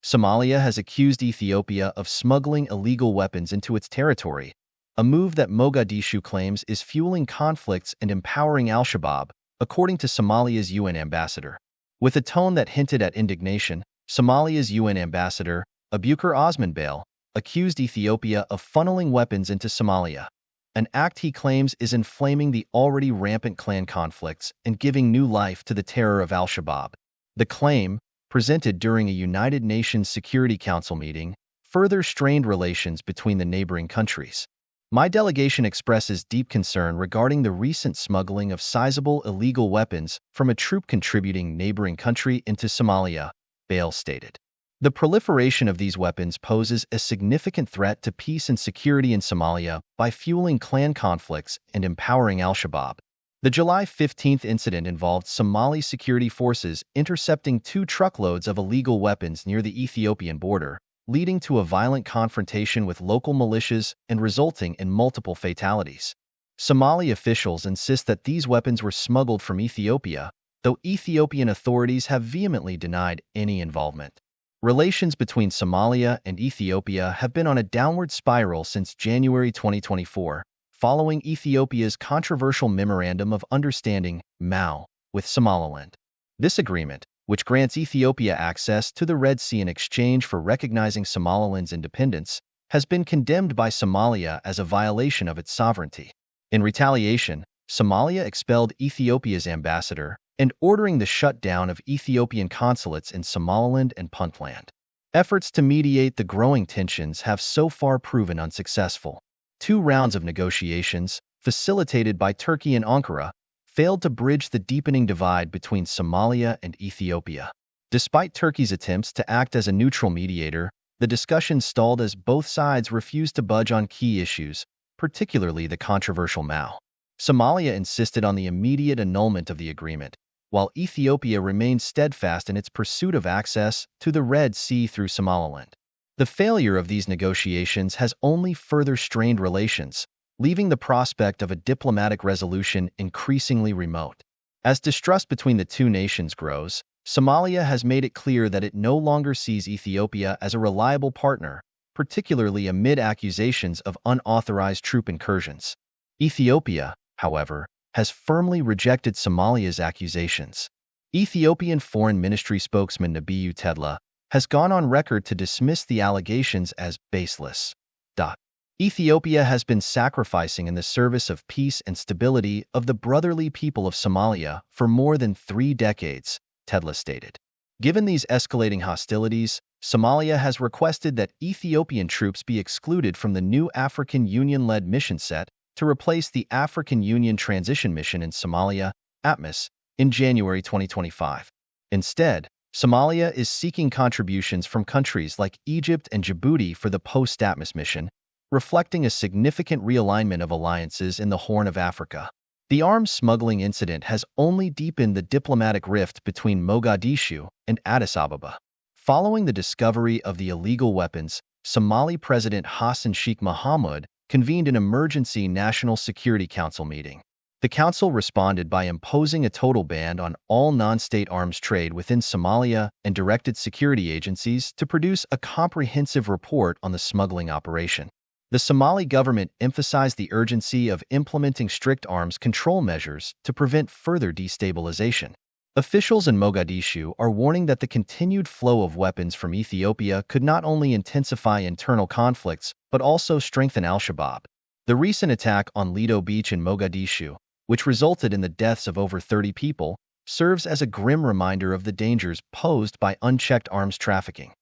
Somalia has accused Ethiopia of smuggling illegal weapons into its territory, a move that Mogadishu claims is fueling conflicts and empowering Al-Shabaab, according to Somalia's UN ambassador. With a tone that hinted at indignation, Somalia's UN ambassador, Abukar Osman Bale, accused Ethiopia of funneling weapons into Somalia, an act he claims is inflaming the already rampant clan conflicts and giving new life to the terror of Al-Shabaab. The claim, presented during a United Nations Security Council meeting, further strained relations between the neighboring countries. My delegation expresses deep concern regarding the recent smuggling of sizable illegal weapons from a troop-contributing neighboring country into Somalia, Bale stated. The proliferation of these weapons poses a significant threat to peace and security in Somalia by fueling clan conflicts and empowering Al-Shabaab. The July 15th incident involved Somali security forces intercepting 2 truckloads of illegal weapons near the Ethiopian border, leading to a violent confrontation with local militias and resulting in multiple fatalities. Somali officials insist that these weapons were smuggled from Ethiopia, though Ethiopian authorities have vehemently denied any involvement. Relations between Somalia and Ethiopia have been on a downward spiral since January 2024, following Ethiopia's controversial Memorandum of Understanding (MOU) with Somaliland. This agreement, which grants Ethiopia access to the Red Sea in exchange for recognizing Somaliland's independence, has been condemned by Somalia as a violation of its sovereignty. In retaliation, Somalia expelled Ethiopia's ambassador and ordering the shutdown of Ethiopian consulates in Somaliland and Puntland. Efforts to mediate the growing tensions have so far proven unsuccessful. 2 rounds of negotiations, facilitated by Turkey and Ankara, failed to bridge the deepening divide between Somalia and Ethiopia. Despite Turkey's attempts to act as a neutral mediator, the discussions stalled as both sides refused to budge on key issues, particularly the controversial MOU. Somalia insisted on the immediate annulment of the agreement, while Ethiopia remained steadfast in its pursuit of access to the Red Sea through Somaliland. The failure of these negotiations has only further strained relations, leaving the prospect of a diplomatic resolution increasingly remote. As distrust between the 2 nations grows, Somalia has made it clear that it no longer sees Ethiopia as a reliable partner, particularly amid accusations of unauthorized troop incursions. Ethiopia, however, has firmly rejected Somalia's accusations. Ethiopian Foreign Ministry spokesman Nebiyu Tedla has gone on record to dismiss the allegations as baseless. Ethiopia has been sacrificing in the service of peace and stability of the brotherly people of Somalia for more than 3 decades, Tedla stated. Given these escalating hostilities, Somalia has requested that Ethiopian troops be excluded from the new African Union-led mission set to replace the African Union Transition Mission in Somalia, ATMIS, in January 2025. Instead, Somalia is seeking contributions from countries like Egypt and Djibouti for the post-ATMIS mission, reflecting a significant realignment of alliances in the Horn of Africa. The arms smuggling incident has only deepened the diplomatic rift between Mogadishu and Addis Ababa. Following the discovery of the illegal weapons, Somali President Hassan Sheikh Mohamud convened an emergency National Security Council meeting. The council responded by imposing a total ban on all non-state arms trade within Somalia and directed security agencies to produce a comprehensive report on the smuggling operation. The Somali government emphasized the urgency of implementing strict arms control measures to prevent further destabilization. Officials in Mogadishu are warning that the continued flow of weapons from Ethiopia could not only intensify internal conflicts but also strengthen Al-Shabaab. The recent attack on Lido Beach in Mogadishu, which resulted in the deaths of over 30 people, serves as a grim reminder of the dangers posed by unchecked arms trafficking.